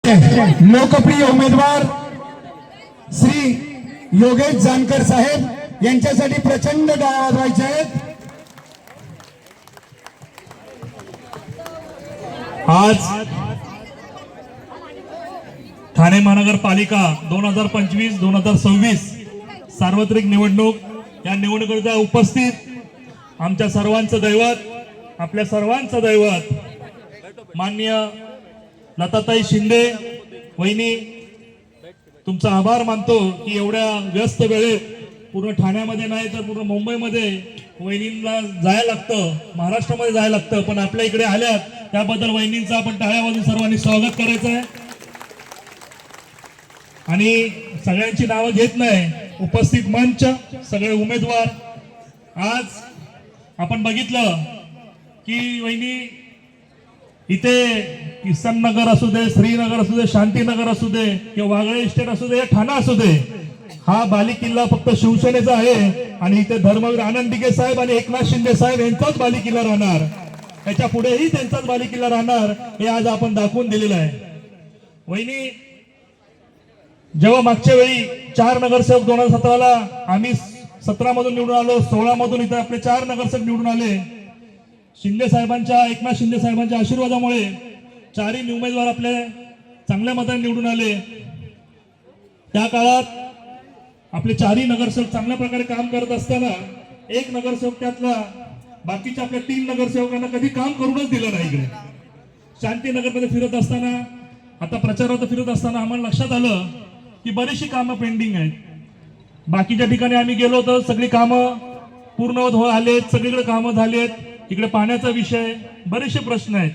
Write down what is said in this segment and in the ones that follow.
लोकप्रिय उमेदवार श्री योगेश जानकर साहेब यांच्यासाठी प्रचंड टाळ्या वाजवायच्या आहेत। आज ठाणे महानगरपालिका 2025-2026 सार्वत्रिक निवडणूक या निवडणुकीला उपस्थित आमच्या सर्वांचं दैवत, आपल्या सर्वांचं दैवत माननीय लताताई शिंदे वहिनी, तुमचा आभार मानतो की एवढ्या व्यस्त वेळेत पूर्ण ठाण्यामध्ये नाही तर पूर्ण मुंबईमध्ये वहिनींना जायला लागतं, महाराष्ट्रामध्ये जायला लागतं, पण आपल्या इकडे आल्यात त्याबद्दल वहिनींचं आपण टाळ्या वाजवून सर्वांनी स्वागत करायचं आहे। आणि सगळ्यांची नावं घेत नाही, उपस्थित मंच, सगळे उमेदवार, आज आपण बघितलं की वहिनी इथे किसन नगर असू दे, श्रीनगर असू दे, शांतीनगर असू दे किंवा वागळे इस्टेट असू दे, ठाणा असू दे, हा बालेकिल्ला फक्त शिवसेनेचा आहे आणि इथे धर्मवीर आनंद दिघे साहेब आणि एकनाथ शिंदे साहेब यांचाच बालेकिल्ला राहणार, त्याच्या पुढेही त्यांचाच बालेकिल्ला राहणार, हे आज आपण दाखवून दिलेलं आहे। वहिनी, जेव्हा मागच्या वेळी 4 नगरसेवक 2017ला आम्ही 17 मधून निवडून आलो, 16 मधून इथे आपले 4 नगरसेवक निवडून आले, शिंदे साहेबांच्या, एकनाथ शिंदे साहेबांच्या आशीर्वादामुळे 4ही उमेदवार आपले चांगल्या मताने निवडून आले। त्या काळात आपले 4ही नगरसेवक चांगल्या प्रकारे काम करत असताना एक नगरसेवक त्यातला बाकीच्या आपल्या 3 नगरसेवकांना कधी काम करूनच दिलं नाही। इकडे शांतीनगरमध्ये फिरत असताना, आता प्रचारात फिरत असताना आम्हाला लक्षात आलं की बरीचशी कामं पेंडिंग आहेत। बाकीच्या ठिकाणी आम्ही गेलो तर सगळी कामं पूर्ण आलेत, सगळीकडे कामं झालेत, इकडे पाण्याचा विषय, बरेचसे प्रश्न आहेत।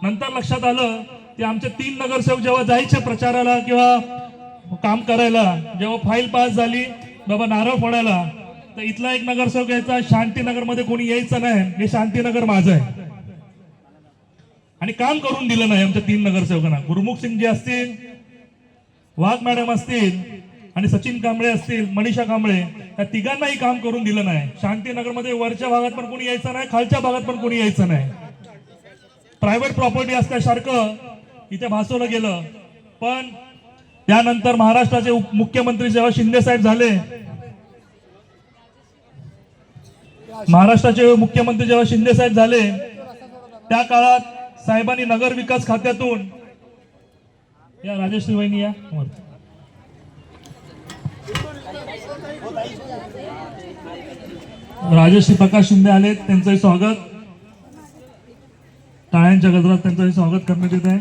नंतर लक्षात आलं की आमचे 3 नगरसेवक जेव्हा जायचे प्रचाराला किंवा काम करायला, जेव्हा फाईल पास झाली बाबा नारळ फोडायला, तर इथला एक नगरसेवक यायचा, शांतीनगरमध्ये कोणी यायचं नाही, हे शांतीनगर माझं आहे, आणि काम करून दिलं नाही आमच्या 3 नगरसेवकांना। गुरमुख सिंग जी असतील, वाघ मॅडम असतील आणि सचिन कांबळे असतील, मनीषा कांबळे, या तिघांनाही काम करून दिलं नाही। शांतीनगरमध्ये वरच्या भागात पण कोणी यायचं नाही, खालच्या भागात पण कोणी यायचं नाही, प्रायव्हेट प्रॉपर्टी असल्यासारखं इथे भासवलं गेलं। पण त्यानंतर महाराष्ट्राचे मुख्यमंत्री जेव्हा शिंदे साहेब झाले, महाराष्ट्राचे मुख्यमंत्री जेव्हा शिंदे साहेब झाले, त्या काळात साहेबांनी नगर विकास खात्यातून, या राजेश्री वहिनी या, राजेश्री प्रकाश शिंदे आले, त्यांचंही स्वागत, टाळ्यांच्या गजरात त्यांचंही स्वागत करण्यात येत आहे।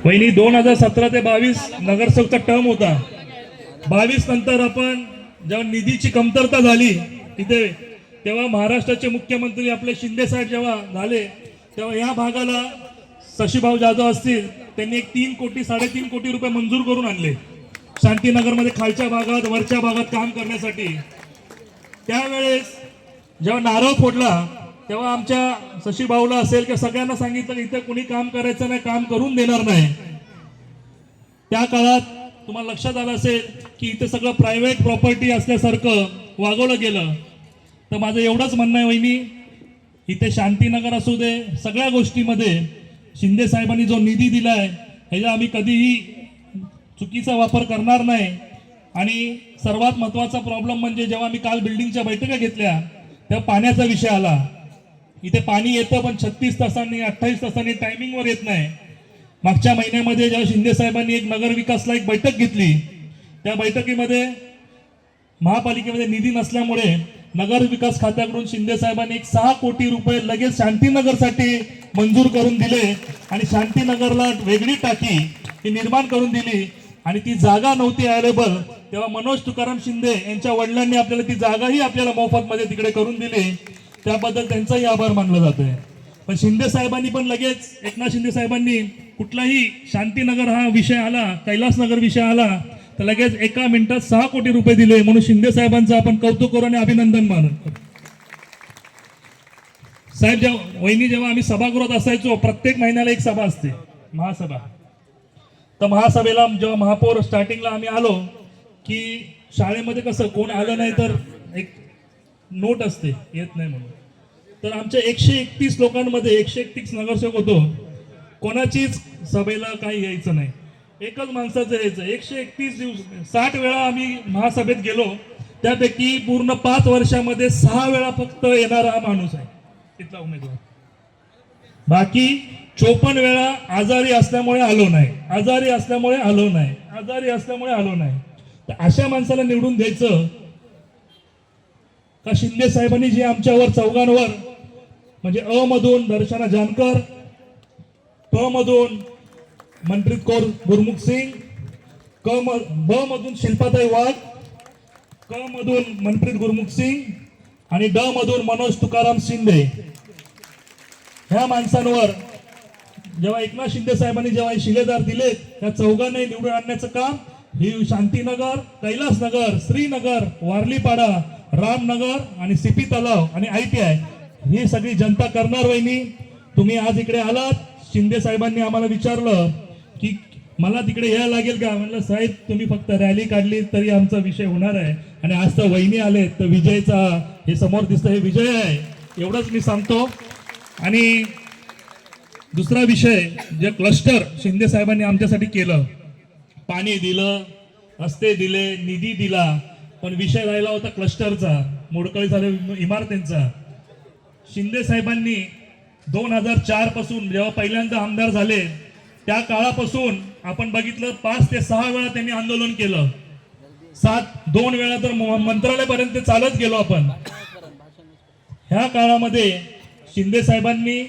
वहिनी, 2017 ते 22 नगरसेवकचा टर्म होता। 22 नंतर आपण जेव्हा निधीची कमतरता झाली तिथे, तेव्हा महाराष्ट्राचे मुख्यमंत्री आपले शिंदे साहेब जेव्हा झाले, तेव्हा या भागाला शशीभाऊ जाधव असतील, त्यांनी एक 3 कोटी 3.5 कोटी रुपये मंजूर करून आणले शांतीनगरमध्ये खालच्या भागात, वरच्या भागात काम करण्यासाठी। त्यावेळेस जेव्हा नारळ फोडला तेव्हा आमच्या शशीभाऊला असेल किंवा सगळ्यांना सांगितलं की इथे कोणी काम करायचं नाही, काम करून देणार नाही। त्या काळात तुम्हाला लक्षात आलं असेल की इथे सगळं प्रायव्हेट प्रॉपर्टी असल्यासारखं वागवलं गेलं। तर माझं एवढंच म्हणणं आहे वहिनी, इथे शांतीनगर असू दे, सगळ्या गोष्टीमध्ये शिंदे साहेबांनी जो निधी दिलाय ह्याचा आम्ही कधीही चुकीचा वापर करणार नाही। आणि सर्वात महत्त्वाचा प्रॉब्लेम म्हणजे जेव्हा आम्ही काल बिल्डिंगच्या बैठका घेतल्या तेव्हा पाण्याचा विषय आला। इथे पाणी येतं पण 36 तासांनी 28 तासांनी टायमिंगवर येत नाही। मागच्या महिन्यामध्ये जेव्हा शिंदे साहेबांनी एक नगर विकासला एक बैठक घेतली, त्या बैठकीमध्ये महापालिकेमध्ये निधी नसल्यामुळे नगर विकास खात्याकडून शिंदे साहेबांनी एक 6 कोटी रुपये लगेच शांतीनगरसाठी मंजूर करून दिले आणि शांतीनगरला वेगळी टाकी ही निर्माण करून दिली। आणि ती जागा नव्हती अवेलेबल, तेव्हा मनोज तुकाराम शिंदे यांच्या वडिलांनी आपल्याला ती जागाही आपल्याला मोफतमध्ये तिकडे करून दिली, त्याबद्दल त्यांचाही आभार मानला जातोय। पण शिंदे साहेबांनी पण लगेच, एकनाथ शिंदे साहेबांनी कुठलाही शांतीनगर हा विषय आला, कैलासनगर विषय आला, तर लगेच एका मिनिटात 6 कोटी रुपये दिले, म्हणून शिंदे साहेबांचं आपण कौतुक करू आणि अभिनंदन मानू। साहेब, जेव्हा वहिनी, जेव्हा आम्ही सभागृहात असायचो, प्रत्येक महिन्याला एक सभा असते, महासभा, तर महासभेला जेव्हा महापौर स्टार्टिंगला आम्ही आलो की शाळेमध्ये कसं कोण आलं नाही तर एक नोट असते येत नाही म्हणून. तर आमच्या 131 लोकांमध्ये 131 नगरसेवक होतो, कोणाचीच सभेला काही यायचं नाही, एकच माणसाचं यायचं. 131 दिवस 60 वेळा आम्ही महासभेत गेलो, त्यापैकी पूर्ण 5 वर्षामध्ये 6 वेळा फक्त येणारा हा माणूस आहे इथला उमेदवार. बाकी 54 वेळा आजारी असल्यामुळे आलो नाही, आजारी असल्यामुळे आलो नाही, आजारी असल्यामुळे आलो नाही. तर अशा माणसाला निवडून द्यायचं का शिंदे साहेबांनी जे आमच्यावर चौघांवर म्हणजे अ मधून दर्शना जानकर, प मधून मनप्रीत कौर गुरमुख सिंग, ब मधून शिल्पाताई वाघ, क मधून मनप्रीत गुरमुख सिंग आणि ड मधून मनोज तुकाराम शिंदे, ह्या माणसांवर जेव्हा एकनाथ शिंदे साहेबांनी जेव्हा शिलेदार दिले, त्या चौघांनाही निवडून आणण्याचं काम ही शांतीनगर, कैलासनगर, श्रीनगर, वारलीपाडा, रामनगर आणि सीपी तलाव आणि ITI ही सगळी जनता करणार. वहिनी, तुम्ही आज इकडे आलात, शिंदे साहेबांनी आम्हाला विचारलं की मला तिकडे यायला लागेल का? म्हणलं साहेब तुम्ही फक्त रॅली काढली तरी आमचा विषय होणार आहे, आणि आज तर वहिनी आले तर विजयचा हे समोर दिसतं हे विजय आहे, एवढंच मी सांगतो. आणि दुसरा विषय जे क्लस्टर शिंदे साहेबांनी आमच्यासाठी केलं, पाणी दिलं, रस्ते दिले, निधी दिला, पण विषय राहिला होता क्लस्टरचा, मोडकळी झाले इमारतींचा. शिंदे साहेबांनी 2004 पासून जेव्हा पहिल्यांदा आमदार झाले त्या काळापासून आपण बघितलं 5 ते 6 वेळा त्यांनी आंदोलन केलं, 2 वेळा तर मंत्रालयापर्यंत चालत गेलो आपण. ह्या काळामध्ये शिंदे साहेबांनी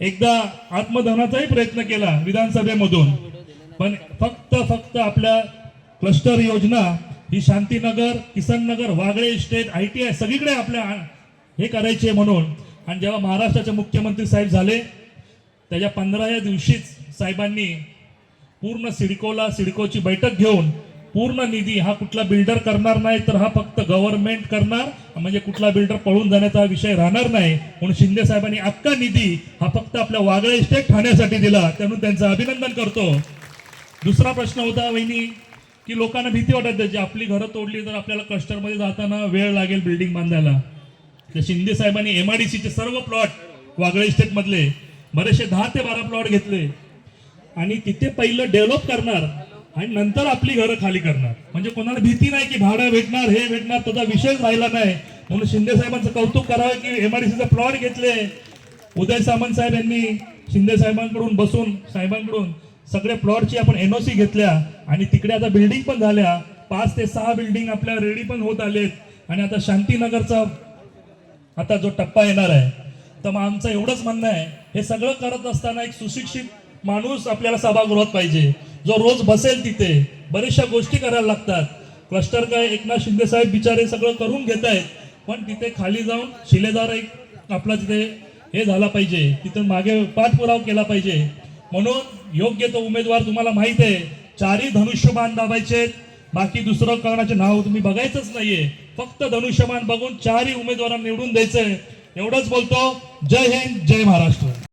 एकदा आत्मदहनाचाही प्रयत्न केला विधानसभेमधून, पण फक्त आपल्या क्लस्टर योजना ही शांतीनगर, किसननगर, वागळे इस्टेट, ITI सगळीकडे आपल्या हे करायचे म्हणून. आणि जेव्हा महाराष्ट्राचे मुख्यमंत्री साहेब झाले त्याच्या 15व्या दिवशीच साहेबांनी पूर्ण सिडकोची बैठक घेऊन पूर्ण निधी हा कुठला बिल्डर करणार नाही, तर हा फक्त गव्हर्नमेंट करणार, म्हणजे कुठला बिल्डर पळून जाण्याचा विषय राहणार नाही, म्हणून शिंदे साहेबांनी अख्खा निधी हा फक्त आपल्या वागळे इस्टेट ठाण्यासाठी दिला, त्यामुळे त्यांचं अभिनंदन करतो. दुसरा प्रश्न होता वहिनी की लोकांना भीती वाटत होती आपली घरं तोडली तर आपल्याला क्लस्टरमध्ये जाताना वेळ लागेल बिल्डिंग बांधायला. तर शिंदे साहेबांनी MIDCचे सर्व प्लॉट वागळे इस्टेट मधले बरेचसे 10 ते 12 प्लॉट घेतले आणि तिथे पहिलं डेव्हलप करणार आणि नंतर आपली घरं खाली करणार, म्हणजे कोणाला भीती नाही की भाडं भेटणार हे भेटणार, त्याचा विषयच राहिला नाही. म्हणून शिंदे साहेबांचं कौतुक करावं की MIDCचे प्लॉट घेतले. उदय सामंत साहेब यांनी शिंदे साहेबांकडून बसून साहेबांकडून सगळे प्लॉटची आपण NOC घेतल्या आणि तिकडे आता बिल्डिंग पण झाल्या, 5 ते 6 बिल्डिंग आपल्या रेडी पण होत आलेत. आणि आता शांतीनगरचा आता जो टप्पा येणार आहे, तर मग आमचं एवढंच म्हणणं आहे, हे सगळं करत असताना एक सुशिक्षित माणूस आपल्याला सभागृहात पाहिजे, जो रोज बसेल तिथे. बऱ्याचशा गोष्टी करायला लागतात. क्लस्टर काय एकनाथ शिंदे साहेब बिचारे सगळं करून घेत आहेत, पण तिथे खाली जाऊन शिलेदार एक आपला तिथे हे झाला पाहिजे, तिथून मागे पाठपुरावा केला पाहिजे. म्हणून योग्य तो उमेदवार तुम्हाला माहित आहे, 4ही धनुष्यबाण दाबायचे, बाकी दुसरं करण्याचे नाव तुम्ही बघायचंच नाहीये, फक्त धनुष्यबाण बघून 4ही उमेदवारांना निवडून द्यायचंय. एवढंच बोलतो. जय हिंद, जय महाराष्ट्र.